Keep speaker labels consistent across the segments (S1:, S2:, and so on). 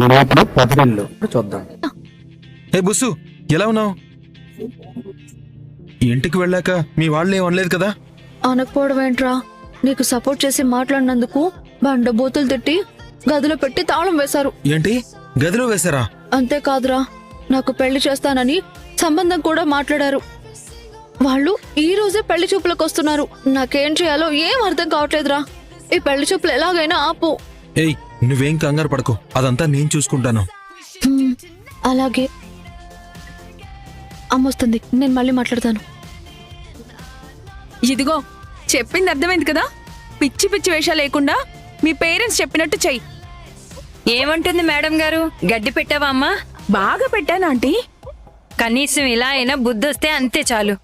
S1: ఈరోజు పొద్దున్నెళ్ళు చూద్దాం.
S2: ఏ బుస్సు, ఎలా ఉన్నావు? ఇంటికి వెళ్ళాక మీ వాళ్ళు ఏం అనలేదు కదా?
S3: అనకపోవడం ఏంట్రా? నీకు సపోర్ట్ చేసి మాట్లాడినందుకు బండబూతులు తిట్టి గదిలో పెట్టి తాళం వేశారు.
S2: ఏంటి, గదిలో వేశారా?
S3: అంతేకాదురా, నాకు పెళ్లి చేస్తానని సంబంధం కూడా మాట్లాడారు. వాళ్ళు ఈ రోజే పెళ్లి చూపులకు వస్తున్నారు. నాకేం చేయాలో ఏం అర్థం కావట్లేదురా. ఈ పెళ్లి చూపులు ఎలాగైనా ఆపు.
S2: ఏయ్, నువ్వేం కంగారు పడకు, అదంతా నేను చూసుకుంటాను.
S3: అలాగే. అమ్మొస్తుంది, నేను మళ్ళీ మాట్లాడతాను.
S4: ఇదిగో, చెప్పింది అర్థమైంది కదా. పిచ్చి పిచ్చి వేషాలు లేకుండా మీ పేరెంట్స్ చెప్పినట్టు చెయ్యి.
S5: ఏమంటుంది మేడం గారు? గడ్డి పెట్టావా అమ్మా?
S4: బాగా పెట్టాను ఆంటీ.
S5: కనీసం ఇలా అయినా బుద్ధొస్తే అంతే చాలు.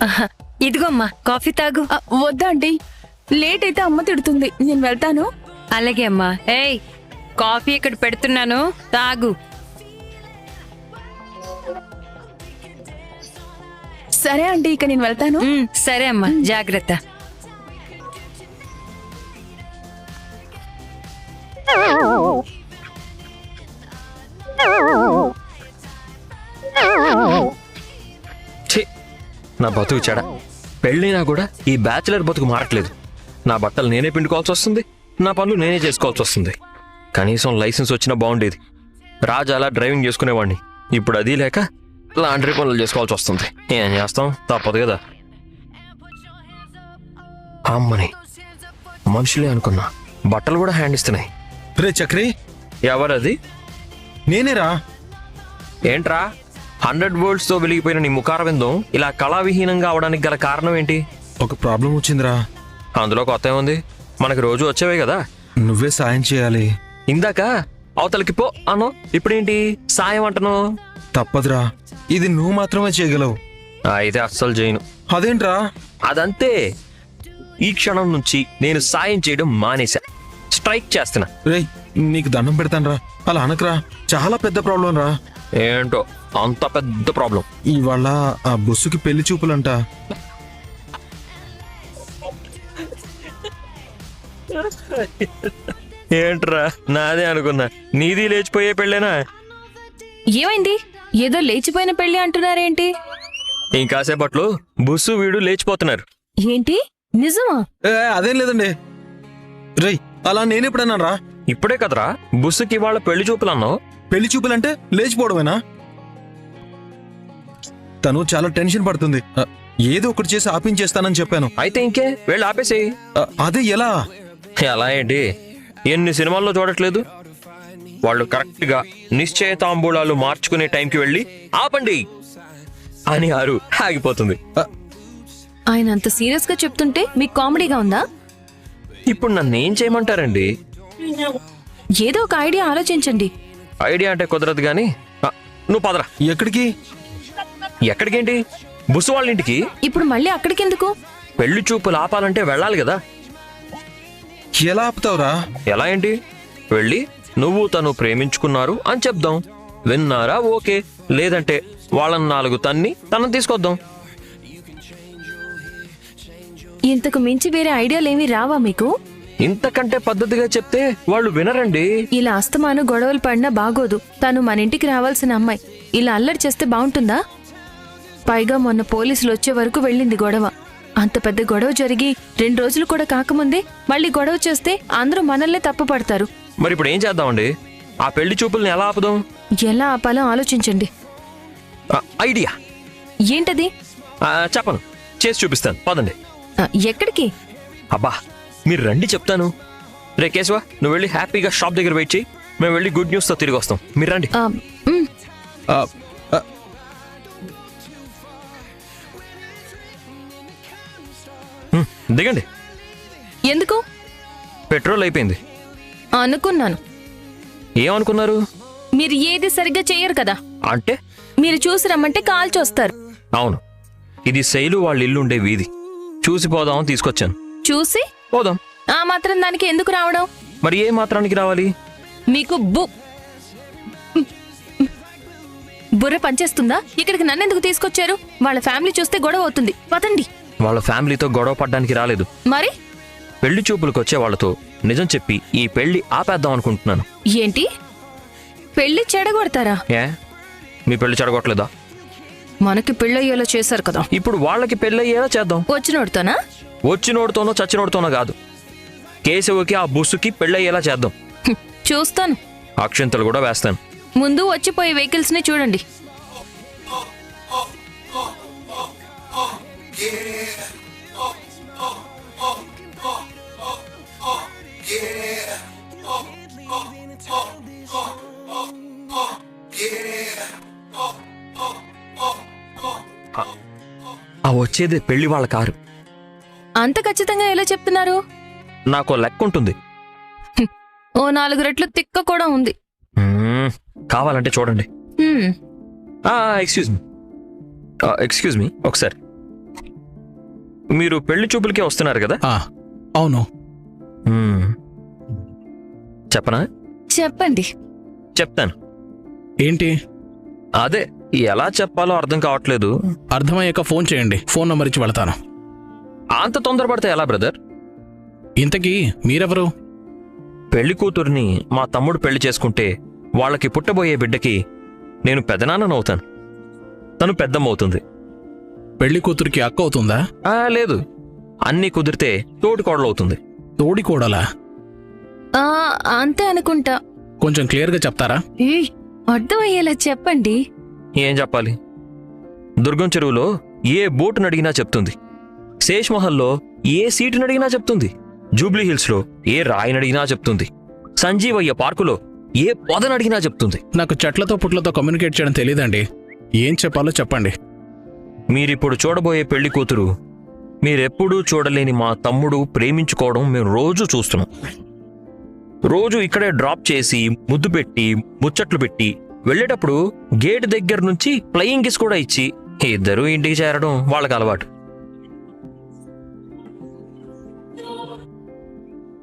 S5: ఆహా, ఇదిగోమ్మా, కాఫీ తాగు.
S4: వద్దా ఆంటీ, లేట్ అయితే అమ్మ తిడుతుంది. నేను వెళ్తాను.
S5: అలాగే అమ్మా. ఏయ్, కాఫీ ఇక్కడ పెడుతున్నాను, తాగు.
S4: సరే ఆంటీ, ఇక నేను వెళ్తాను.
S5: సరే అమ్మా, జాగ్రత్త.
S6: నా బతుకు చెడ. పెళ్ళైనా కూడా ఈ బ్యాచిలర్ బతుకు మారట్లేదు. నా బట్టలు నేనే పిండుకోవాల్సి వస్తుంది, నా పనులు నేనే చేసుకోవాల్సి వస్తుంది. కనీసం లైసెన్స్ వచ్చినా బాగుండేది. రాజు అలా డ్రైవింగ్ చేసుకునేవాడిని. ఇప్పుడు అది లేక లాండ్రీ పనులు చేసుకోవాల్సి వస్తుంది. ఏం చేస్తాం, తప్పదు కదా. అమ్మని మనుషులే అనుకున్నా, బట్టలు కూడా హ్యాండ్ ఇస్తున్నాయి.
S2: రే చక్రి,
S6: ఎవరది?
S2: నేనేరా.
S6: ఏంట్రా, 100 volts తో వెలిగిపోయిన నీ ముఖారవిందం ఇలా కళావిహీనంగా అవడానికి గల కారణం ఏంటి?
S2: ఒక ప్రాబ్లం వచ్చిందిరా.
S6: అందులో కొత్త ఏముంది? మనకి రోజు వచ్చేవే కదా.
S2: నువ్వే సాయం చేయాలి.
S6: ఇందాక అవతలకి పో అను, ఇప్పుడేంటి సాయం అంటను?
S2: తప్పదురా, ఇది నువ్వు మాత్రమే చేయగలవు.
S6: అయితే అస్సలు చేయను.
S2: అదేంట్రా?
S6: అదంతే. ఈ క్షణం నుంచి నేను సాయం చేయడం మానేశా. స్ట్రైక్ చేస్తున్నా.
S2: రేయ్, నీకు దండం పెడతానురా, అలా అనకరా. చాలా పెద్ద ప్రాబ్లం రా.
S6: ఏంటో అంత పెద్ద ప్రాబ్లం.
S2: ఇవాళ ఆ బస్సుకి పెళ్లి చూపులంట.
S6: ఏంట్రా, నాదే అనుకున్నా. నీది లేచిపోయే పెళ్ళేనా?
S4: ఏమైంది? ఏదో లేచిపోయిన పెళ్లి అంటున్నారేంటి?
S6: ఇంకాసేపట్లో బుస్సు వీడు లేచిపోతున్నారు.
S4: ఏంటి, నిజమా?
S2: అదేం లేదండి. రేయ్, అలా నేనెప్పుడన్నాను రా?
S6: ఇప్పుడే కదరా బుస్సుకి వాళ్ళ పెళ్లి చూపులు అన్నావు.
S2: పెళ్లి చూపులంటే లేచిపోవడమేనా? తను చాలా టెన్షన్ పడుతుంది. ఏదో ఒకటి చేసి ఆపించేస్తానని చెప్పాను.
S6: అయితే ఇంకే వెళ్ళి ఆపేసేయి.
S2: అదే ఎలా?
S6: ఎలా ఏంటి? ఎన్ని సినిమాల్లో చూడట్లేదు? వాళ్ళు కరెక్ట్ గా నిశ్చయితాంబూలాలు మార్చుకునే టైంకి వెళ్ళి ఆపండి అని ఆగిపోతుంది.
S4: ఆయన అంత సీరియస్ గా చెప్తుంటే మీకు కామెడీగా ఉందా?
S6: ఇప్పుడు నన్ను ఏం చేయమంటారండి?
S4: ఏదో ఒక ఐడియా ఆలోచించండి.
S6: ఐడియా అంటే కుదరదు గాని నువ్వు పదరా.
S2: ఎక్కడికి?
S6: ఎక్కడికేంటి? బుస్సు వాళ్ళ ఇంటికి.
S4: ఇప్పుడు మళ్ళీ అక్కడికెందుకు?
S6: పెళ్లి చూపులు ఆపాలంటే వెళ్ళాలి కదా.
S2: ఎలా ఆపుతావురా?
S6: ఎలా ఏంటి? వెళ్ళి నువ్వు తను ప్రేమించుకున్నారు అని చెప్దాం. విన్నారా? ఓకే. లేదంటే వాళ్ళని 4 తన్ని తనని తీసుకొద్దాం.
S4: ఇంతకు మించి వేరే ఐడియాలేమీ రావా మీకు?
S6: ఇంతకంటే పద్ధతిగా చెప్తే వాళ్ళు వినరండి.
S4: ఇలా అస్తమాను గొడవలు పడినా బాగోదు. తను మన ఇంటికి రావాల్సిన అమ్మాయి. ఇలా అల్లరి చేస్తే బాగుంటుందా? పైగా మొన్న పోలీసులు వచ్చే వరకు వెళ్ళింది గొడవ. అంత పెద్ద గొడవ జరిగి 2 రోజులు కూడా కాకముందే మళ్ళీ గొడవ చేస్తే అందరూ మనల్నే తప్పుపడతారు.
S6: మరి ఇప్పుడు ఏం చేద్దామండి? ఆ పెళ్లి చూపుల్ని ఎలా ఆపుదాం?
S4: ఎలా ఆపాలో ఆలోచించండి.
S6: ఐడియా
S4: ఏంటది?
S6: చెప్పను, చేసి చూపిస్తాను. పదండి.
S4: ఎక్కడికి?
S6: అబ్బా, మీరు రండి చెప్తాను. రే కేశవ, నువ్వు వెళ్ళి హ్యాపీగా షాప్ దగ్గర వెయిట్ చేయి. మేము వెళ్ళి గుడ్ న్యూస్ తో తిరిగి వస్తాం. మీరు రండి. దిగండి.
S4: ఎందుకు?
S6: పెట్రోల్ అయిపోయింది.
S4: అనుకున్నాను.
S6: ఏమనుకున్నారు?
S4: మీరు ఏది సరిగ్గా చెయ్యరు కదా.
S6: అంటే
S4: మీరు చూసి రమ్మంటే కాల్చొస్తారు.
S6: అవును, ఇది శైలు వాళ్ళ ఇల్లుండే వీధి. చూసి పోదామని తీసుకొచ్చాను.
S4: చూసి
S6: పోదాం.
S4: ఆ మాత్రం దానికి ఎందుకు రావడం?
S6: మరి ఏ మాత్రానికి రావాలి?
S4: మీకు బుర్ర పనిచేస్తుందా? ఇక్కడికి నన్నెందుకు తీసుకొచ్చారు? వాళ్ళ ఫ్యామిలీ చూస్తే గొడవ అవుతుంది. పదండి.
S6: వాళ్ళ ఫ్యామిలీతో గొడవ పడ్డానికి రాలేదు.
S4: మరి
S6: పెళ్లి చూపులకు వచ్చే వాళ్ళతో నిజం చెప్పి ఈ పెళ్లి ఆపేద్దాం అనుకుంటున్నాను.
S4: ఏంటి? పెళ్లి చెడగొడతారా?
S6: ఏ మీ పెళ్లి చెడగొట్టలేదా?
S4: మనకి పెళ్ళయ్యేలా చేశారు కదా,
S6: ఇప్పుడు వాళ్ళకి పెళ్ళయ్యేలా చేద్దాం.
S4: వచ్చినోడుతోనా?
S6: వచ్చినోడుతోనో చచ్చినోడుతోనో కాదు, కేశవుకి ఆ బుస్సుకి పెళ్ళయ్యేలా చేద్దాం.
S4: చూస్తాను.
S6: అక్షంతలు కూడా వేస్తాను.
S4: ముందు వచ్చిపోయే వెహికల్స్ ని చూడండి.
S6: ఆ వచ్చేది పెళ్లి వాళ్ళ కారు.
S4: అంత ఖచ్చితంగా ఎలా చెప్తున్నారు?
S6: నాకు లెక్క ఉంటుంది.
S4: ఓ 4 రెట్లు తిక్క కూడా ఉంది.
S6: కావాలంటే చూడండి.
S4: హ్మ్.
S6: ఎక్స్క్యూజ్ మీ ఒకసారి. మీరు పెళ్లి చూపులకే వస్తున్నారు కదా?
S1: అవును.
S6: చెప్పనా?
S4: చెప్పండి.
S6: చెప్తాను.
S1: ఏంటి?
S6: అదే ఎలా చెప్పాలో అర్థం కావట్లేదు.
S1: అర్థమయ్యాక ఫోన్ చేయండి, ఫోన్ నంబర్ ఇచ్చి వెళతాను.
S6: అంత తొందరపడితే ఎలా బ్రదర్?
S1: ఇంతకీ మీరెవరు?
S6: పెళ్లి కూతుర్ని మా తమ్ముడు పెళ్లి చేసుకుంటే వాళ్ళకి పుట్టబోయే బిడ్డకి నేను పెదనాన్ననవుతాను, తను పెద్దమ్మవుతుంది.
S1: పెళ్లి కూతురికి అక్క అవుతుందా?
S6: లేదు, అన్నీ కుదిరితే తోటి కోడలవుతుంది.
S1: తోడి కోడలా?
S4: అంతే అనుకుంటా.
S1: కొంచెం క్లియర్గా చెప్తారా?
S4: అర్థమయ్యేలా చెప్పండి.
S6: ఏం చెప్పాలి? దుర్గం చెరువులో ఏ బోటును అడిగినా చెప్తుంది, శేష్మహల్లో ఏ సీటును అడిగినా చెప్తుంది, జూబ్లీ హిల్స్లో ఏ రాయిని అడిగినా చెప్తుంది, సంజీవయ్య పార్కులో ఏ పొదను అడిగినా చెప్తుంది.
S1: నాకు చెట్లతో పుట్లతో కమ్యూనికేట్ చేయడం తెలియదండి. ఏం చెప్పాలో చెప్పండి.
S6: మీరిప్పుడు చూడబోయే పెళ్లి కూతురు మీరెప్పుడూ చూడలేని మా తమ్ముడు ప్రేమించుకోవడం మేము రోజూ చూస్తున్నాం. రోజు ఇక్కడే డ్రాప్ చేసి ముద్దు పెట్టి ముచ్చట్లు పెట్టి వెళ్ళేటప్పుడు గేట్ దగ్గర నుంచి ఫ్లయింగ్ కిస్ కూడా ఇచ్చి ఇద్దరూ ఇంటికి చేరడం వాళ్ళకి అలవాటు.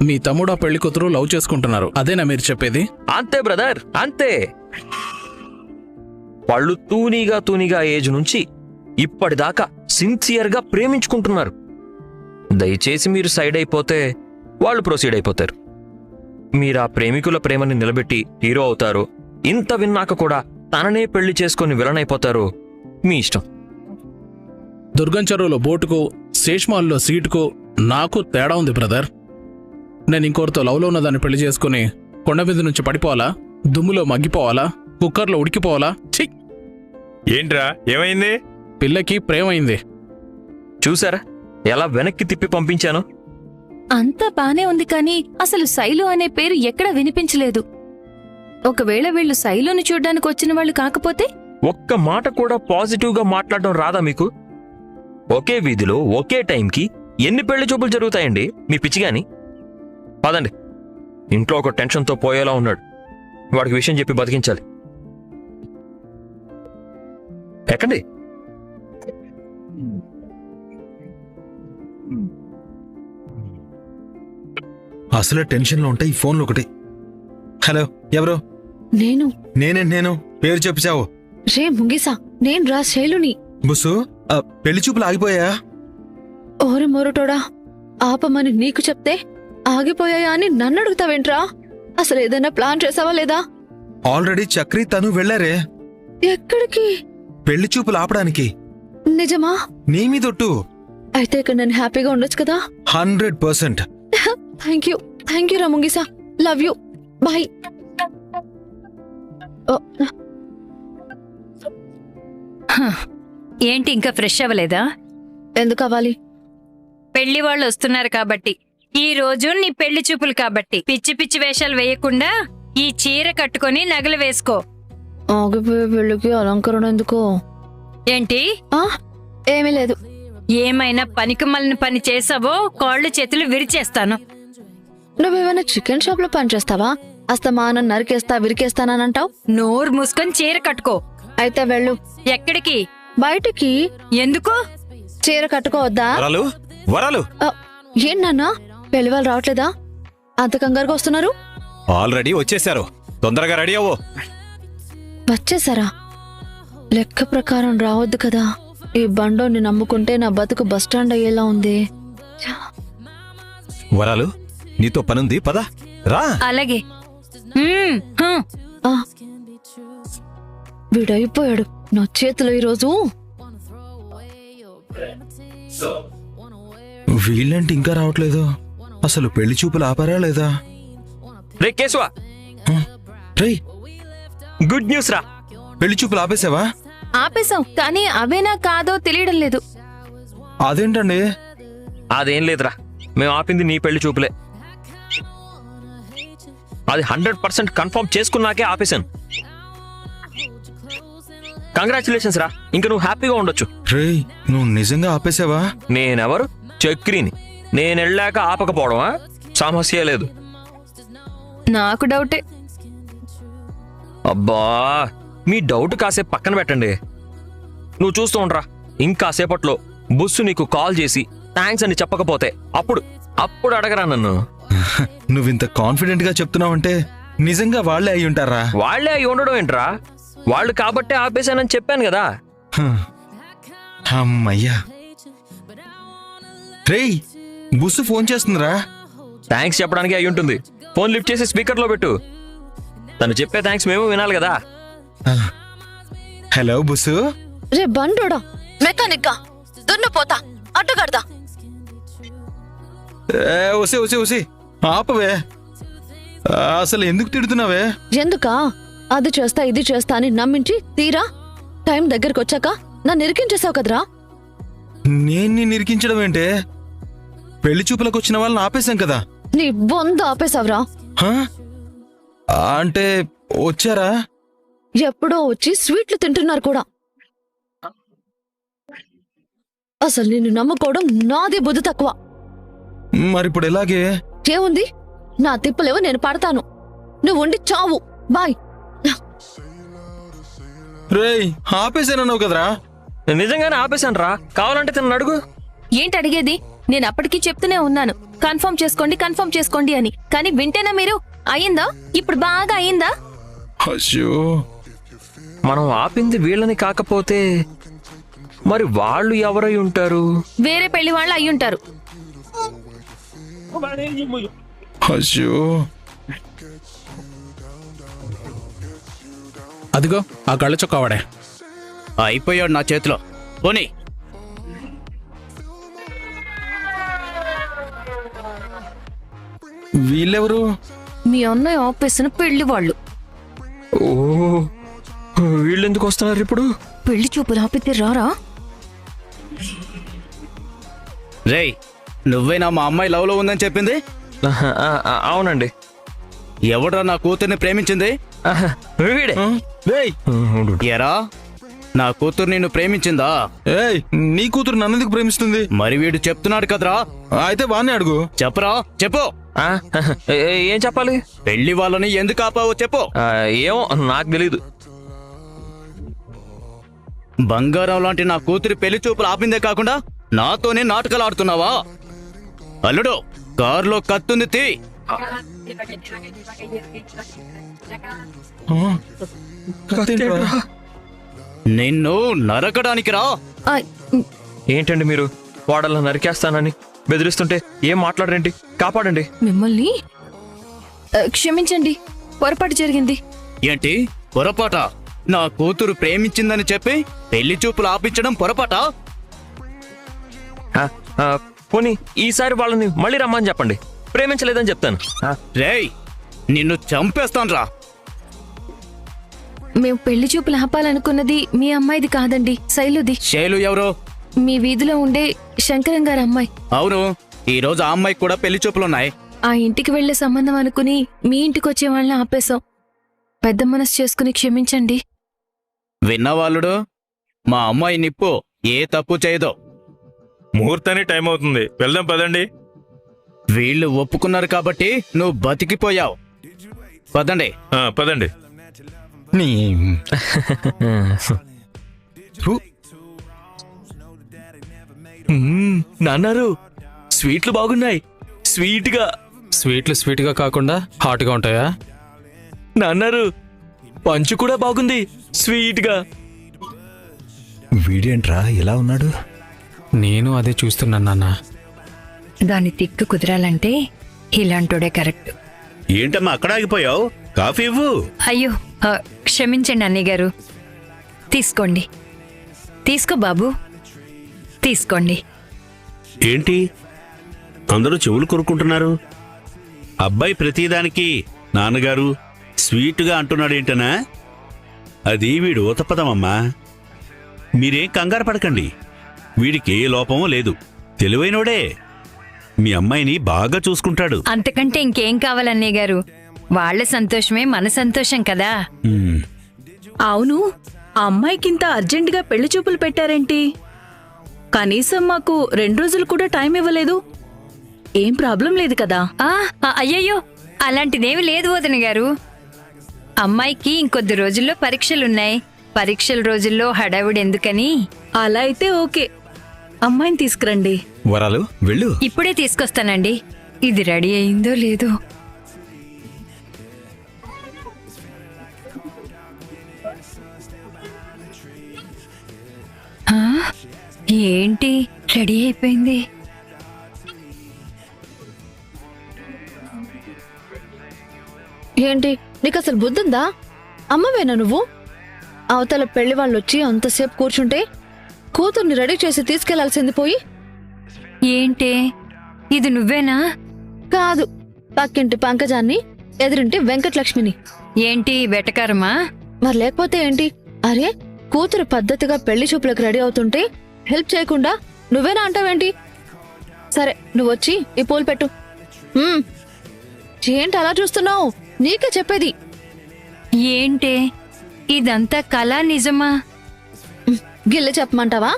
S1: మీ తమ్ముడు ఆ పెళ్లి కూతురు లవ్ చేసుకుంటున్నారు, అదేనా మీరు చెప్పేది?
S6: అంతే బ్రదర్, అంతే. వాళ్ళు తూనీగా ఏజ్ నుంచి ఇప్పటిదాకా సిన్సియర్గా ప్రేమించుకుంటున్నారు. దయచేసి మీరు సైడ్ అయిపోతే వాళ్ళు ప్రొసీడ్ అయిపోతారు. మీరు ఆ ప్రేమికుల ప్రేమని నిలబెట్టి హీరో అవుతారు, ఇంత విన్నాక కూడా తననే పెళ్లి చేసుకుని విలన్ అయిపోతారు, మీ ఇష్టం.
S1: దుర్గం చెరువులో బోటుకు శేష్మాల్లో సీటుకు నాకు తేడా ఉంది బ్రదర్. నేను ఇంకోరితో లవ్లో ఉన్నదాన్ని పెళ్లి చేసుకుని కొండ మీద నుంచి పడిపోవాలా, దుమ్ములో మగ్గిపోవాలా, కుక్కర్లో ఉడికిపోవాలా? ఛీ!
S2: ఏంట్రా ఏమైంది?
S1: పిల్లకి ప్రేమైంది.
S6: చూసారా ఎలా వెనక్కి తిప్పి పంపించాను?
S4: అంతా బానే ఉంది కానీ అసలు శైలు అనే పేరు ఎక్కడా వినిపించలేదు. ఒకవేళ వీళ్ళు శైలుని చూడ్డానికి వచ్చిన వాళ్ళు కాకపోతే?
S6: ఒక్క మాట కూడా పాజిటివ్గా మాట్లాడడం రాదా మీకు? ఒకే వీధిలో ఒకే టైంకి ఎన్ని పెళ్లి చూపులు జరుగుతాయండి మీ పిచ్చిగాని? పదండి, ఇంట్లో ఒక టెన్షన్తో పోయేలా ఉన్నాడు, వాడికి విషయం చెప్పి బతికించాలి. ఎక్కండి.
S2: అసలే టెన్షన్లో ఉంటాయి, ఈ ఫోన్లో ఒకటి. హలో, ఎవరు? నేను పేరు చెప్పావు.
S3: రే ముంగిసా, నేను రా శైలుని.
S2: బుస్సు, పెళ్లి చూపులు ఆగిపోయా?
S3: ఓరి మొరటోడా, ఆపమని నీకు చెప్తే ఆగిపోయాయా అని నన్ను అడుగుతావేంట్రా? అసలు ఏదైనా ప్లాన్ చేసావా లేదా?
S2: ఆల్రెడీ చక్రి తను వెళ్లారే.
S3: ఎక్కడికి?
S2: పెళ్లి చూపులు ఆపడానికి.
S3: నిజమా?
S2: నీ మీదొట్టు.
S3: అయితే ఇక్కడ నేను హ్యాపీగా ఉండొచ్చు కదా?
S2: 100%.
S3: థ్యాంక్ యూ రా ముంగిసా, లవ్ యూ, బాయ్.
S5: ఏంటి ఇంకా ఫ్రెష్ అవ్వలేదా?
S3: ఎందుకు అవ్వాలి?
S5: పెళ్లి వాళ్ళు వస్తున్నారు కాబట్టి, ఈ రోజు నీ పెళ్లి చూపులు కాబట్టి పిచ్చి పిచ్చి వేషాలు వేయకుండా ఈ చీర కట్టుకొని నగలు వేసుకో.
S3: ఆగిపోయే పెళ్లికి అలంకరణ ఎందుకో?
S5: ఏంటి?
S3: ఏమీ లేదు.
S5: ఏమైనా పనికిమాలిన పని చేసావో కాళ్ళు చేతులు విరిచేస్తాను.
S3: నువ్వేమైనా చికెన్ షాప్ లో పని చేస్తావా? అస్తమానం నరికేస్తా విరికేస్తానంటావు.
S5: నోరు మూసుకొని చీర కట్టుకో.
S3: అయితే వెళ్ళు.
S5: ఎక్కడికి?
S3: బయటికి.
S5: ఎందుకు?
S3: చీర కట్టుకోవద్దా?
S2: వరాలు
S3: ఏం నాన్న, పెళ్లి వాళ్ళు రావట్లేదా? అంత కంగారుగా వస్తున్నారు.
S7: ఆల్రెడీ వచ్చేసారు, తొందరగా రెడీ అవ్వు.
S3: వచ్చేసారా? లెక్క ప్రకారం రావద్దు కదా. ఈ బండోని నమ్ముకుంటే నా బతుకు బస్టాండ్ అయ్యేలా ఉంది.
S7: వరాలు, నీతో పనుంది, పద రా.
S5: అలాగే.
S3: వీడైపోయాడు నా చేతిలో ఈరోజు.
S2: వీళ్ళేంటి ఇంకా రావట్లేదు? అసలు పెళ్లి చూపులు ఆపారా లేదా?
S6: రే కేశవ,
S2: రేయ్,
S6: గుడ్ న్యూస్ రా.
S2: పెళ్లి చూపులు ఆపేసావా?
S4: ఆపేశాం, కానీ అవేనా కాదో తెలియడం లేదు.
S2: అదేంటండి?
S6: అదేం లేదురా, మేము ఆపింది నీ పెళ్లి చూపులే. అది 100% కన్ఫర్మ్ చేసుకున్నాకే ఆపేశాను. కంగ్రాచులేషన్స్ రా, ఇంక నువ్వు హ్యాపీగా ఉండొచ్చు.
S2: రేయ్, నువ్వు నిజంగా ఆపేసావా?
S6: నేనెవరు? చక్రిని. నేను వెళ్ళాక ఆపకపోవడమా? సమస్య లేదు.
S4: నాకు డౌటే.
S6: అబ్బా, మీ డౌట్ కాసేపు పక్కన పెట్టండి. నువ్వు చూస్తూ ఉండరా, ఇంకాసేపట్లో బుస్సు నీకు కాల్ చేసి థ్యాంక్స్ అని చెప్పకపోతే అప్పుడు అడగరా నన్ను.
S2: నువ్వింత కాన్ఫిడెంట్ గా చెప్తున్నావంటే నిజంగా వాళ్లే అయి ఉంటారా?
S6: వాళ్లే అయి ఉండడం ఏంట్రా? వాళ్ళు కాబట్టే ఆపేశానని చెప్పాను కదా.
S2: అమ్మయ్యా. రేయ్, బుస్సు ఫోన్ చేస్తుందిరా.
S6: థ్యాంక్స్ చెప్పడానికి అయి ఉంటుంది. ఫోన్ లిఫ్ట్ చేసి స్పీకర్ లో పెట్టు. తను చెప్పే థ్యాంక్స్ మేము వినాలి కదా.
S2: హలో బుస్సు.
S3: రే బండోడా, మెకానిక్గా దున్నపోతా అడ్డుగడదా.
S2: ఒసే ఆపవే. అసలు ఎందుకు తిడుతున్నావే?
S3: ఎందుకా? అది చేస్తా ఇది చేస్తా అని నమ్మించి తీరా టైం దగ్గరకు వచ్చాక నన్ను ఇరికించేసావు కదరా.
S2: నేను నిరికించడం ఏంటే? పెళ్లి చూపులకు వచ్చిన వాళ్ళని ఆపేశాం కదా.
S3: నీ బొంద ఆపేశావురా.
S2: హా? అంటే వచ్చారా?
S3: ఎప్పుడో వచ్చి స్వీట్లు తింటున్నారు కూడా. అసలు నిన్ను నమ్ముకోవడం నాదే బుద్ధి తక్కువ.
S2: మరిప్పుడు ఎలాగే?
S3: ఏముంది, నా తిప్పులేవో నేను పడతాను, నువ్వు ఉండి చావు. బాయ్.
S2: రేయ్, ఆపేశానన్నావు కదరా.
S6: నిజంగానే ఆపేశాను రా. కావాలంటే తను అడుగు.
S4: ఏంటి అడిగేది? నేను అప్పటికీ చెప్తూనే ఉన్నాను, కన్ఫర్మ్ చేసుకోండి అని. కానీ వింటేనా మీరు? అయ్యిందా? ఇప్పుడు బాగా అయ్యిందా?
S2: అయ్యో,
S6: మనం ఆపింది వీళ్ళని కాకపోతే మరి వాళ్ళు ఎవరై ఉంటారు?
S4: వేరే పెళ్లి వాళ్ళు అయ్యుంటారు.
S2: అయ్యో.
S1: అదిగో ఆ కళ్ళ చొక్కావాడే అయిపోయాడు నా చేతిలో. పోనీ.
S2: వీళ్ళెవరు?
S4: మీ అన్నయ్య ఆపేసిన పెళ్లి వాళ్ళు.
S6: ఓ, వీళ్ళెందుకు వస్తున్నారు ఇప్పుడు?
S4: పెళ్లి చూపులు ఆపితే రారా?
S1: రేయ్, నువ్వేనా మా అమ్మాయి లవ్ లో ఉందని చెప్పింది?
S6: అవునండి.
S1: ఎవడ్రా నా కూతుర్ని ప్రేమించింది?
S6: వీడే.
S2: ఏయ్,
S1: ఎరా, నా కూతురు నిన్ను ప్రేమించిందా?
S2: ఏయ్, నీ కూతురు నన్నెందుకు ప్రేమిస్తుంది?
S1: మరి వీడు చెప్తున్నాడు కదరా.
S2: అయితే వాణ్ణి అడుగు.
S1: చెప్పరా, చెప్పు.
S6: ఏం చెప్పాలి?
S1: పెళ్లి వాళ్ళని ఎందుకు ఆపావో చెప్పు.
S6: ఏమో నాకు తెలీదు.
S1: బంగారం లాంటి నా కూతురి పెళ్లి చూపులు ఆపిందే కాకుండా నాతోనే నాటకాలు ఆడుతున్నావా? అల్లుడు, కారులో కత్తుంది తీ.
S2: కత్తేంట్రా?
S1: నిన్ను నరకడానికి రా.
S6: ఏంటండి మీరు వాడల్లా నరికేస్తానని బెదిరిస్తుంటే ఏం మాట్లాడరేంటి? కాపాడండి.
S4: మిమ్మల్ని క్షమించండి, పొరపాటు జరిగింది.
S1: ఏంటి పొరపాట? నా కూతురు ప్రేమించిందని చెప్పి పెళ్లి చూపులు ఆపించడం పొరపాట?
S6: పోనీ ఈసారి వాళ్ళని మళ్ళీ రమ్మని చెప్పండి. ప్రేమించలేదని చెప్తాను.
S1: రేయ్, నిన్ను చంపేస్తాన్రా.
S4: మేము పెళ్లి చూపులు ఆపాలనుకున్నది మీ అమ్మాయిది కాదండి, శైలుది.
S1: శైలు ఎవరు?
S4: మీ వీధిలో ఉండే శంకరం గారి అమ్మాయి.
S1: అవును, ఈ రోజు ఆ అమ్మాయికి కూడా పెళ్లి చూపులున్నాయి.
S4: ఆ ఇంటికి వెళ్లే సంబంధం అనుకుని మీ ఇంటికి వచ్చే వాళ్ళని ఆపేశాం. పెద్ద మనసు చేసుకుని క్షమించండి.
S1: విన్నవాళ్ళుడు, మా అమ్మాయి నిప్పు ఏ తప్పు చేయదో.
S7: ముహూర్తానికి టైం అవుతుంది, వెళ్దాం పదండి.
S1: వీళ్ళు ఒప్పుకున్నారు కాబట్టి నువ్వు బతికిపోయావు. పదండి.
S7: పదండి.
S2: నీ
S6: నాన్నారు స్వీట్లు బాగున్నాయి.
S1: స్వీట్లు గా కాకుండా హాట్గా ఉంటాయా?
S6: నాన్నారు పంచు కూడా బాగుంది, స్వీట్ గా.
S2: వీడేంట్రా ఇలా ఉన్నాడు?
S1: నేను అదే చూస్తున్నాను నాన్న.
S8: దాని తిక్కు కుదరాలంటే ఇలాంటోడే కరెక్ట్.
S7: ఏంటమ్మా అక్కడ ఆగిపోయావు? కాఫీ ఇవ్వు.
S8: అయ్యో
S5: క్షమించండి అన్నయ్య గారు. తీసుకోండి. తీసుకో బాబు, తీసుకోండి.
S9: ఏంటి అందరూ చెవులు కొరుక్కుంటున్నారు? అబ్బాయి ప్రతిదానికి నాన్నగారు స్వీట్గా అంటున్నాడేంటనా? అది వీడు ఊతపదమమ్మా. మీరేం కంగారు పడకండి. వీడికి ఏ లోపమూ లేదు. తెలివైనోడే. మీ అమ్మాయిని బాగా చూసుకుంటాడు.
S5: అంతకంటే ఇంకేం కావాలన్నయ్య గారు? వాళ్ళ సంతోషమే మన సంతోషం కదా.
S9: ఉమ్,
S10: అవును, ఆ అమ్మాయికింత అర్జెంటుగా పెళ్లి చూపులు పెట్టారేంటి? కనీసం మాకు 2 రోజులు కూడా టైం ఇవ్వలేదు. ఏం ప్రాబ్లం లేదు కదా?
S5: అయ్యయ్యో, అలాంటిదేమి లేదు వదిన గారు. అమ్మాయికి ఇంకొద్ది రోజుల్లో పరీక్షలున్నాయి. పరీక్షల రోజుల్లో హడావుడి ఎందుకని.
S10: అలా అయితే ఓకే. అమ్మాయిని తీసుకురండి.
S2: వరాలు వెళ్ళు.
S5: ఇప్పుడే తీసుకొస్తానండి. ఇది రెడీ అయిందో లేదో. ఆ, ఏంటి రెడీ అయిపోయింది?
S3: ఏంటి నీకు అసలు బుద్ధుందా? అమ్మవేనా నువ్వు? అవతల పెళ్లి వాళ్ళు వచ్చి అంతసేపు కూర్చుంటే కూతుర్ని రెడీ చేసి తీసుకెళ్లాల్సింది పోయి.
S5: ఏంటి ఇది నువ్వేనా?
S3: కాదు, పక్కింటి పంకజాన్ని, ఎదురింటి వెంకటలక్ష్మిని.
S5: ఏంటి వెటకారమా?
S3: మరి లేకపోతే ఏంటి? అరే, కూతురు పద్ధతిగా పెళ్లి చూపులకు రెడీ అవుతుంటే హెల్ప్ చేయకుండా నువ్వేనా అంటావేంటి? సరే, నువ్వొచ్చి ఈ పూలు పెట్టు. ఏంటి అలా చూస్తున్నావు? నీకే చెప్పేది.
S5: ఏంటి ఇదంతా కళ నిజమా?
S3: గిల్లె చెప్పమంటావా?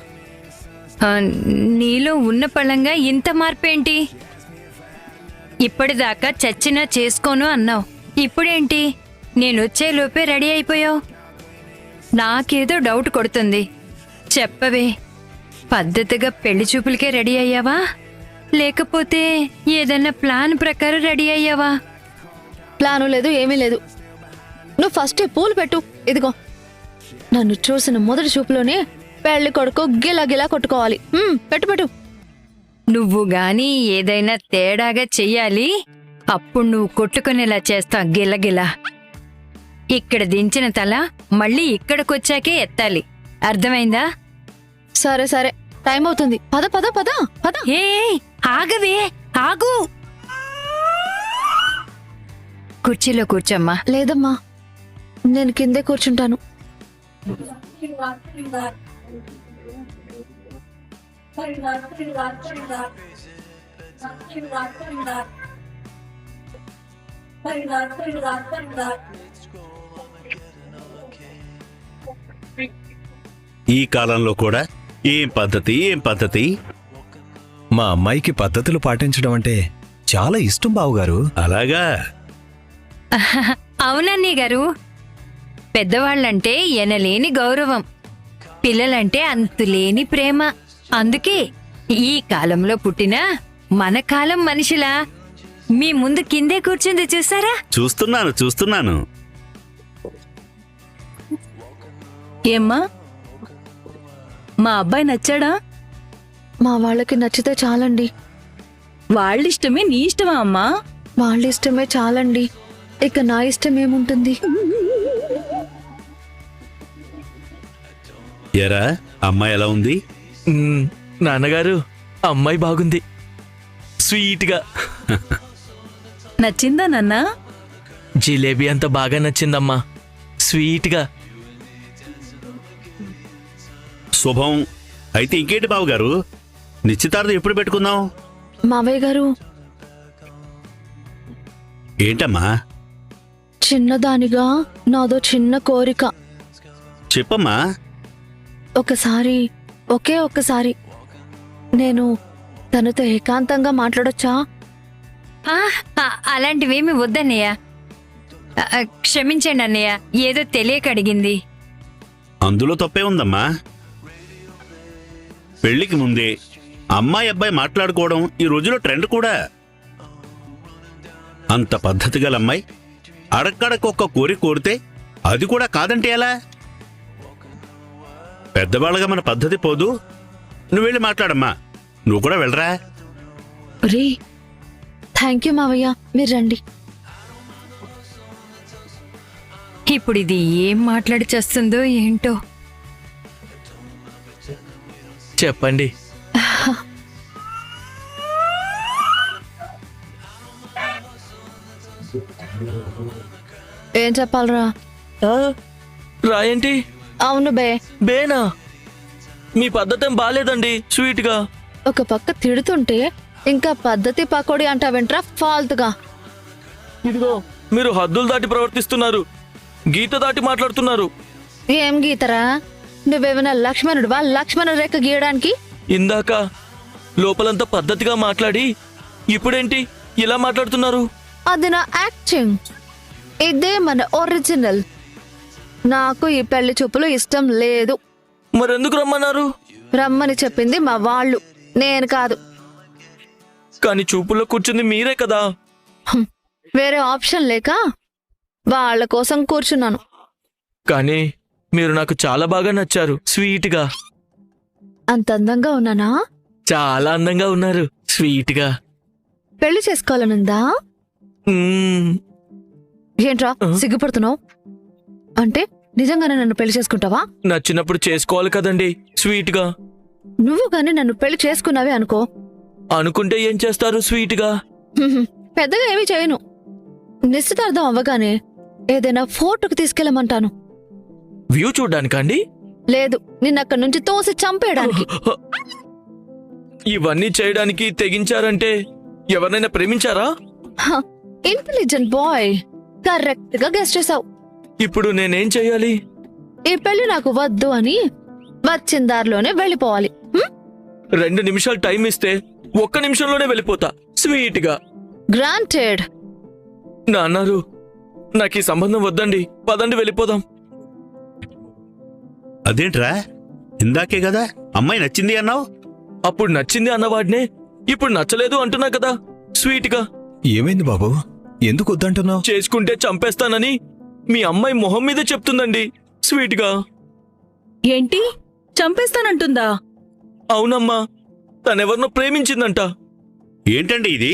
S5: నీలో ఉన్న పళంగా ఇంత మార్పేంటి? ఇప్పటిదాకా చచ్చినా చేసుకోను అన్నావు. ఇప్పుడేంటి నేనొచ్చేలోపే రెడీ అయిపోయావు? నాకేదో డౌట్ కొడుతుంది. చెప్పవే, పద్ధతిగా పెళ్లి చూపులకే రెడీ అయ్యావా, లేకపోతే ఏదన్నా ప్లాన్ ప్రకారం రెడీ అయ్యావా?
S3: ప్లాను లేదు, ఏమీ లేదు. నువ్వు ఫస్ట్ పూలు పెట్టు. ఇదిగో, నన్ను చూసిన మొదటి చూపులోనే పెళ్లి కొడుకు గిలా గిలా కొట్టుకోవాలి. పెట్టు పెట్టు.
S5: నువ్వు గాని ఏదైనా తేడాగా చెయ్యాలి, అప్పుడు నువ్వు కొట్టుకునేలా చేస్తా గిలగిలా. ఇక్కడ దించిన తల మళ్ళీ ఇక్కడికొచ్చాకే ఎత్తాలి. అర్థమైందా?
S3: సరే సరే, టైం అవుతుంది. పద పద పద పద.
S5: ఏ ఆగవే, ఆగు. కుర్చీలో కూర్చోమ్మా.
S3: లేదమ్మా, నేను కిందే కూర్చుంటాను.
S9: ఈ కాలంలో కూడా ఏం పద్ధతి.
S2: మా అమ్మాయికి పద్ధతులు పాటించడం అంటే చాలా ఇష్టం బావుగారు.
S9: అలాగా?
S5: అవునన్నయ్య గారు, పెద్దవాళ్ళంటే ఎనలేని గౌరవం, పిల్లలంటే అంతులేని ప్రేమ. అందుకే ఈ కాలంలో పుట్టిన మన కాలం మనిషిలా మీ ముందు కిందే కూర్చుంది చూసారా?
S9: చూస్తున్నాను.
S10: ఏమ్మా, మా అబ్బాయి నచ్చాడా?
S3: మా వాళ్ళకి నచ్చితే చాలండి.
S10: వాళ్ళిష్టమే నీ ఇష్టమా అమ్మా?
S3: వాళ్ళ ఇష్టమే చాలండి. ఇక నా ఇష్టం ఏముంటుంది?
S9: ఎరా, అమ్మాయి ఎలా ఉంది?
S6: నాన్నగారు, అమ్మాయి బాగుంది, స్వీట్గా.
S10: నచ్చిందా నాన్నా?
S6: జిలేబీ అంత బాగా నచ్చిందమ్మా, స్వీట్గా.
S9: శుభం. అయితే ఇంకేంటి బావగారు, నిశ్చితార్థం ఎప్పుడు పెట్టుకుందాం?
S3: మావయ్య గారు,
S9: ఏంటమ్మా?
S3: చిన్నదానిగా నాదో చిన్న కోరిక.
S9: చెప్పమ్మా.
S3: ఒకే ఒక్కసారి నేను తనతో ఏకాంతంగా మాట్లాడొచ్చా?
S5: అలాంటివేమి వద్దన్నయ్య. క్షమించండి అన్నయ్య, ఏదో తెలియక అడిగింది.
S9: అందులో తప్పే ఉందమ్మా. పెళ్లికి ముందే అమ్మాయి అబ్బాయి మాట్లాడుకోవడం ఈ రోజులో ట్రెండ్ కూడా. అంత పద్ధతి గల అమ్మాయి అడక్కడకొక్క కోరితే అది కూడా కాదంటే ఎలా? పెద్దవాళ్ళగా మన పద్ధతి పోదు. నువ్వు వెళ్ళి మాట్లాడమ్మా. నువ్వు కూడా వెళ్ళరా.
S3: రే, థ్యాంక్ యూ మావయ్య, మీరు రండి.
S5: ఇప్పుడు ఇది ఏం మాట్లాడి చేస్తుందో ఏంటో.
S6: చెప్పండి.
S3: ఏం చెప్పాలరా?
S6: రాయంటి
S3: అవును బే.
S6: బేనా? మీ పద్ధతి బాలేదండి స్వీట్గా.
S3: ఒక పక్క తిడుతుంటే ఇంకా పద్ధతి పకోడి అంటావేంట్రా ఫాల్తుగా?
S6: ఇదిగో మీరు హద్దులు దాటి ప్రవర్తిస్తున్నారు, గీత దాటి మాట్లాడుతున్నారు.
S3: ఏం గీతరా? నువ్వేమైనా లక్ష్మణుడివా లక్ష్మణ రేఖ గీయడానికి?
S6: ఇందాక లోపలంతా పద్ధతిగా మాట్లాడి ఇప్పుడేంటి ఇలా మాట్లాడుతున్నారు?
S3: అది నా యాక్టింగ్, ఇదే మన ఒరిజినల్. నాకు ఈ పెళ్లి చూపులు ఇష్టం లేదు.
S6: మరెందుకు రమ్మన్నారు?
S3: రమ్మని చెప్పింది మా వాళ్ళు, నేను కాదు.
S6: కానీ చూపుల్లో కూర్చుంది మీరే కదా.
S3: హ్మ్. వేరే ఆప్షన్ లేక వాళ్ళ కోసం కూర్చున్నాను.
S6: కానీ మీరు నాకు చాలా బాగా నచ్చారు స్వీట్గా.
S3: అంత అందంగా ఉన్నానా?
S6: చాలా అందంగా ఉన్నారు స్వీట్గా.
S3: పెళ్లి చేసుకోవాలనుందా?
S6: మ్మ్.
S3: ఏంట్రా సిగ్గుపడుతున్నావు? అంటే నిజంగానే నన్ను పెళ్లి చేసుకుంటావా?
S6: నచ్చినప్పుడు చేసుకోవాలి కదండి స్వీట్గా.
S3: నువ్వు గాని నన్ను పెళ్లి చేసుకున్నావే అనుకో.
S6: అనుకుంటే ఏం చేస్తారు స్వీట్గా?
S3: హ్మ్. పెద్దగా ఏమీ చేయను. నిశ్చితార్థం అవ్వగానే ఏదైనా ఫోటోకి తీసుకెళ్ళమంటాను.
S6: వ్యూ చూడ్డానికా అండి?
S3: లేదు, నిన్నక్కడి నుంచి తోసి చంపేయడానికి.
S6: ఇవన్నీ చేయడానికి తెగించారంటే ఎవరినైనా ప్రేమించారా?
S3: ఇంటెలిజెంట్ బాయ్, కరెక్ట్ గా గెస్ట్ చేసావు.
S6: ఇప్పుడు నేనేం చెయ్యాలి?
S3: ఈ పెళ్లి నాకు వద్దు అని వచ్చిన దారిలోనే వెళ్ళిపోవాలి.
S6: 2 నిమిషాలు టైం ఇస్తే 1 నిమిషంలోనే వెళ్ళిపోతా స్వీట్గా.
S3: గ్రాంటెడ్.
S6: నాన్నారు నాకు ఈ సంబంధం వద్దండి, పదండి వెళ్ళిపోదాం.
S9: అదేంట్రా, ఇందాకే కదా అమ్మాయి నచ్చింది అన్నావు?
S6: అప్పుడు నచ్చింది అన్నవాడినే ఇప్పుడు నచ్చలేదు అంటున్నా కదా స్వీట్గా.
S2: ఏమైంది బాబు, ఎందుకు వద్దంటున్నావు?
S6: చేసుకుంటే చంపేస్తానని మీ అమ్మాయి మొహం మీద చెప్తుందండి స్వీట్గా.
S10: ఏంటి చంపేస్తానంటుందా?
S6: అవునమ్మా, తనెవరినో ప్రేమించిందంట.
S9: ఏంటండి ఇది?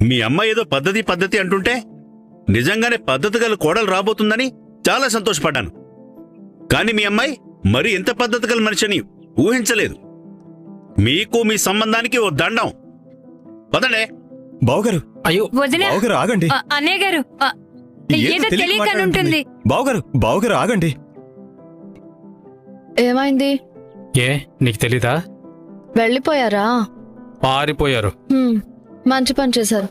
S9: మీ అమ్మాయి ఏదో పద్ధతి అంటుంటే నిజంగానే పద్ధతి గల కోడలు రాబోతుందని చాలా సంతోషపడ్డాను. కాని మీ అమ్మాయి మరి ఎంత పద్ధతి గల మనిషిని ఊహించలేదు. మీకు మీ సంబంధానికి ఓ దండం. పదండే.
S2: బావగారు,
S1: అయ్యో
S5: వదిన,
S2: బావగారు ఆగండి.
S5: అన్నయ్య గారు,
S2: ఏదో
S5: ఏదో
S2: తెలియక
S5: తెలియకని ఉంటుంది.
S2: బావగారు ఆగండి.
S3: ఏమైంది?
S1: ఏ నీకు తెలీదా?
S3: వెళ్ళిపోయారా?
S1: పారిపోయారు.
S3: మంచి పని చేశారు.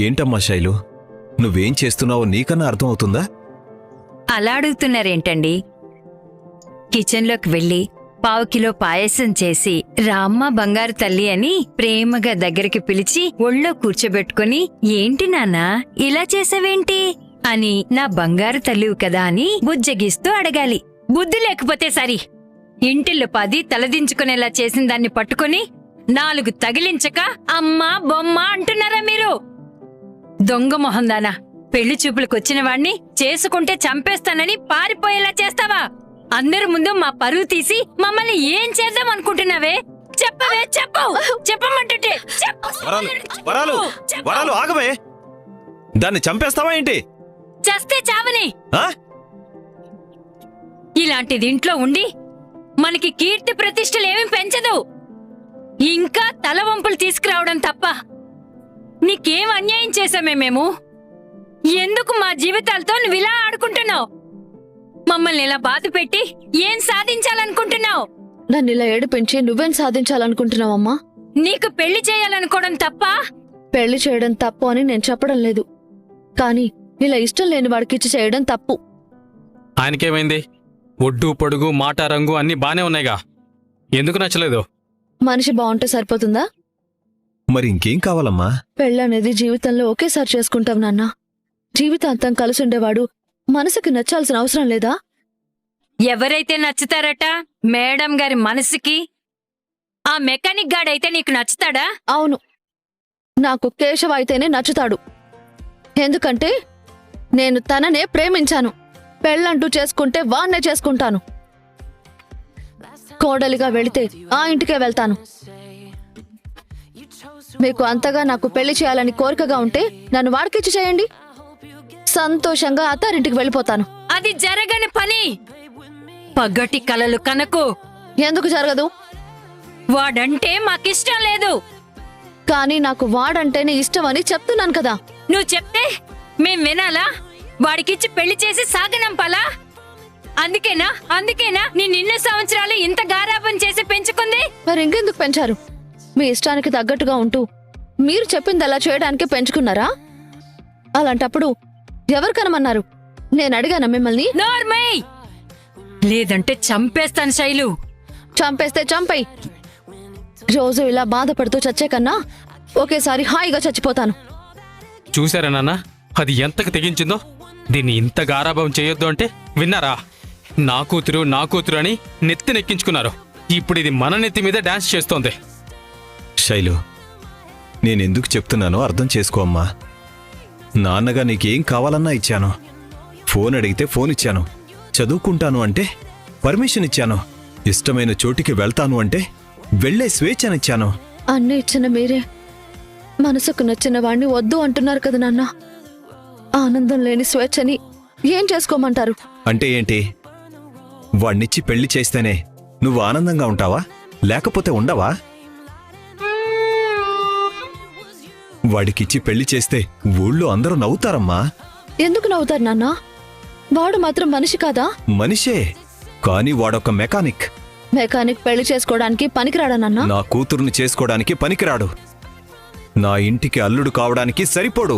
S2: ఏంటమ్మా శైలు, నువ్వేం చేస్తున్నావో నీకన్నా అర్థం అవుతుందా?
S5: అలా అడుగుతున్నారేంటండి? కిచెన్లోకి వెళ్ళి 1/4 కిలో పాయసం చేసి రామ్మ బంగారు తల్లి అని ప్రేమగా దగ్గరికి పిలిచి ఒళ్ళో కూర్చోబెట్టుకుని ఏంటి నాన్నా ఇలా చేసావేంటి అని నా బంగారు తల్లివి కదా అని బుజ్జగిస్తూ అడగాలి. బుద్ధి లేకపోతే సరి. ఇంటిల్లు 10 తలదించుకునేలా చేసిన దాన్ని పట్టుకుని 4 తగిలించక అమ్మా బొమ్మ అంటున్నారా మీరు? దొంగ మొహందానా, పెళ్లి చూపులకొచ్చిన వాణ్ణి చేసుకుంటే చంపేస్తానని పారిపోయేలా చేస్తావా? అందరి ముందు మా పరువు తీసి మమ్మల్ని ఏం చేద్దాం అనుకుంటున్నావే? చెప్పవే, చెప్పు, చెప్పమంటుంటే
S2: వరాలు ఆగవే, దాన్ని చంపేస్తావా ఏంటి?
S5: చస్తే చావని. ఇలాంటిది ఇంట్లో ఉండి మనకి కీర్తి ప్రతిష్టలేమీ పెంచదు, ఇంకా తలవంపులు తీసుకురావడం తప్ప. నీకేం అన్యాయం చేశామే మేము? ఎందుకు మా జీవితాలతో నువ్వు ఇలా ఆడుకుంటున్నావు? మమ్మల్ని ఇలా బాధ పెట్టి ఏం సాధించాలనుకుంటున్నావు?
S3: నన్ను ఇలా ఏడిపించి నువ్వేం సాధించాలనుకుంటున్నావమ్మా?
S5: నీకు పెళ్లి చేయాలనుకోవడం తప్ప?
S3: పెళ్లి చేయడం తప్పు అని నేను చెప్పడం లేదు, కానీ ఇలా ఇష్టం లేని వాడికి ఇచ్చి చేయడం తప్పు.
S1: ఆయనకేమైంది? ఒడ్డు పొడుగు మాట రంగు అన్నీ బానే ఉన్నాయిగా, ఎందుకు నచ్చలేదు?
S3: మనిషి బాగుంటే సరిపోతుందా?
S2: మరి ఇంకేం కావాలమ్మా?
S3: పెళ్ళనేది జీవితంలో ఒకేసారి చేసుకుంటాం నాన్న. జీవితాంతం కలిసి ఉండేవాడు మనసుకి నచ్చాల్సిన అవసరం లేదా?
S5: ఎవరైతే నచ్చుతారట మేడం గారి మనసుకి? ఆ మెకానిక్ గాడైతే నీకు నచ్చుతాడా?
S3: అవును, నాకు కేశవ అయితేనే నచ్చుతాడు. ఎందుకంటే నేను తననే ప్రేమించాను. పెళ్ళంటూ చేసుకుంటే వాణ్ణే చేసుకుంటాను. కోడలిగా వెళితే ఆ ఇంటికే వెళ్తాను. మీకు అంతగా నాకు పెళ్లి చేయాలని కోరికగా ఉంటే నన్ను వాడికిచ్చి చేయండి. సంతోషంగా అత్తారింటికి వెళ్ళిపోతాను.
S5: అది జరగని పని. పగటి కలలు కనకు.
S3: ఎందుకు జరగదు?
S5: వాడంటే మాకిష్టం లేదు.
S3: కానీ నాకు వాడంటేనే ఇష్టమని చెప్తున్నాను కదా.
S5: నువ్వు చెప్తే మేం వినాలా? వాడికిచ్చి పెళ్లి చేసి సాగనంపాలా? అందుకేనా నేను ఇన్ని సంవత్సరాలు ఇంత గారాబం చేసి పెంచుకుంది?
S3: మరి ఇంకెందుకు పెంచారు? మీ ఇష్టానికి తగ్గట్టుగా ఉంటూ మీరు చెప్పింది అలా చేయడానికి పెంచుకున్నారా? అలాంటప్పుడు ఎవరు కనమన్నారు? నేను అడిగానా మిమ్మల్ని?
S5: నోర్మై! లేదంటే చంపేస్తాను శైలు.
S3: చంపేస్తే చంపై. రోజు ఇలా బాధపడుతూ చచ్చే కన్నా ఒకేసారి హాయిగా చచ్చిపోతాను.
S11: చూసారా నాన్న, అది ఎంతకు తెగించిందో? దీన్ని ఇంత గారాభం చేయొద్దు అంటే విన్నారా? నా కూతురు అని నెత్తినెక్కించుకున్నారు. ఇప్పుడు ఇది మన నెత్తి మీద డాన్స్ చేస్తోంది.
S2: శైలు, నేనెందుకు చెప్తున్నానో అర్థం చేసుకో అమ్మా. నాన్నగా నీకేం కావాలన్నా ఇచ్చాను. ఫోన్ అడిగితే ఫోన్ ఇచ్చాను. చదువుకుంటాను అంటే పర్మిషన్ ఇచ్చాను. ఇష్టమైన చోటికి వెళ్తాను అంటే వెళ్లే స్వేచ్ఛనిచ్చాను.
S3: అన్నీ ఇచ్చిన మీరే మనసుకు నచ్చిన వాణ్ణి వద్దు అంటున్నారు కదా నాన్న. ఆనందం లేని స్వేచ్ఛని ఏం చేసుకోమంటారు?
S2: అంటే ఏంటి? వాణ్ణిచ్చి పెళ్లి చేస్తేనే నువ్వు ఆనందంగా ఉంటావా? లేకపోతే ఉండవా? వాడికిచ్చి పెళ్లి చేస్తే ఊళ్ళో అందరూ నవ్వుతారమ్మా.
S3: ఎందుకు నవ్వుతారు నాన్న? వాడు మాత్రం మనిషి కాదా?
S2: మనిషే, కానీ వాడొక మెకానిక్.
S3: మెకానిక్ పెళ్లి చేసుకోవడానికి పనికిరాడా నాన్న?
S2: నా కూతురుని చేసుకోవడానికి పనికిరాడు. నా ఇంటికి అల్లుడు కావడానికి సరిపోడు.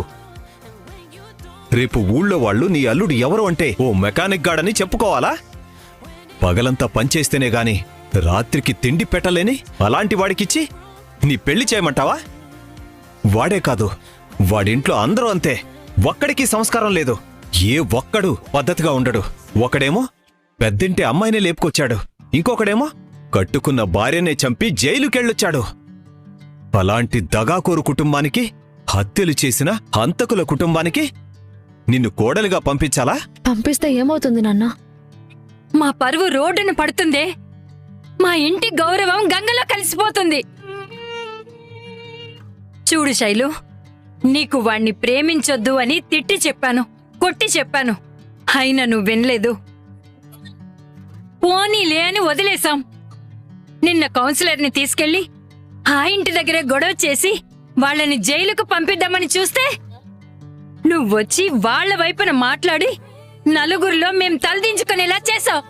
S2: రేపు ఊళ్ళో వాళ్ళు నీ అల్లుడు ఎవరు అంటే ఓ మెకానిక్ గాడని చెప్పుకోవాలా? పగలంతా పనిచేస్తేనే గాని రాత్రికి తిండి పెట్టలేని అలాంటి వాడికిచ్చి నీ పెళ్లి చేయమంటావా? వాడే కాదు, వాడింట్లో అందరూ అంతే. ఒక్కడికి సంస్కారం లేదు. ఏ ఒక్కడు పద్ధతిగా ఉండడు. ఒకడేమో పెద్దింటి అమ్మాయినే లేపుకొచ్చాడు. ఇంకొకడేమో కట్టుకున్న భార్యనే చంపి జైలుకెళ్ళొచ్చాడు. అలాంటి దగాకోరు కుటుంబానికి, హత్యలు చేసిన హంతకుల కుటుంబానికి నిన్ను కోడలిగా పంపించాలా?
S3: పంపిస్తే ఏమవుతుంది నాన్న?
S5: మా పరువు రోడ్డున పడుతుందే. మా ఇంటి గౌరవం గంగలో కలిసిపోతుంది. చూడు శైలు, నీకు వాణ్ణి ప్రేమించొద్దు అని తిట్టి చెప్పాను, కొట్టి చెప్పాను. అయినా నువ్వు వినలేదు. పోనీలే అని వదిలేశాం. నిన్న కౌన్సిలర్ని తీసుకెళ్లి ఆ ఇంటి దగ్గరే గొడవ చేసి వాళ్ళని జైలుకు పంపిద్దామని చూస్తే నువ్వొచ్చి వాళ్ల వైపున మాట్లాడి నలుగురిలో మేం తలదించుకునేలా చేశావు.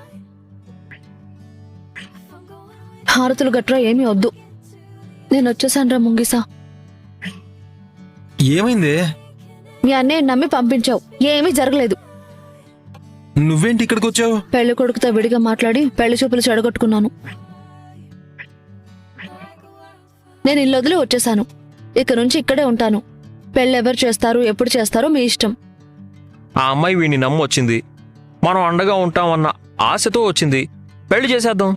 S3: హారతులు గట్రా ఏమీ వద్దు. నేను వచ్చేసాన్రా ముంగిసా.
S2: ఏమైంది?
S3: మీ అన్నయ్య నమ్మి పంపించావు. ఏమీ జరగలేదు.
S2: నువ్వేంటి ఇక్కడికి వచ్చావు?
S3: పెళ్లి కొడుకుతో విడిగా మాట్లాడి పెళ్లి చూపులు చెడగొట్టుకున్నాను. నేను ఇల్లు వదిలి వచ్చేసాను. ఇక నుంచి ఇక్కడే ఉంటాను. పెళ్ళెవరు చేస్తారు, ఎప్పుడు చేస్తారో మీ ఇష్టం.
S6: ఆ అమ్మాయి వీడిని నమ్మొచ్చింది. మనం అండగా ఉంటామన్న ఆశతో వచ్చింది. పెళ్లి చేసేద్దాం.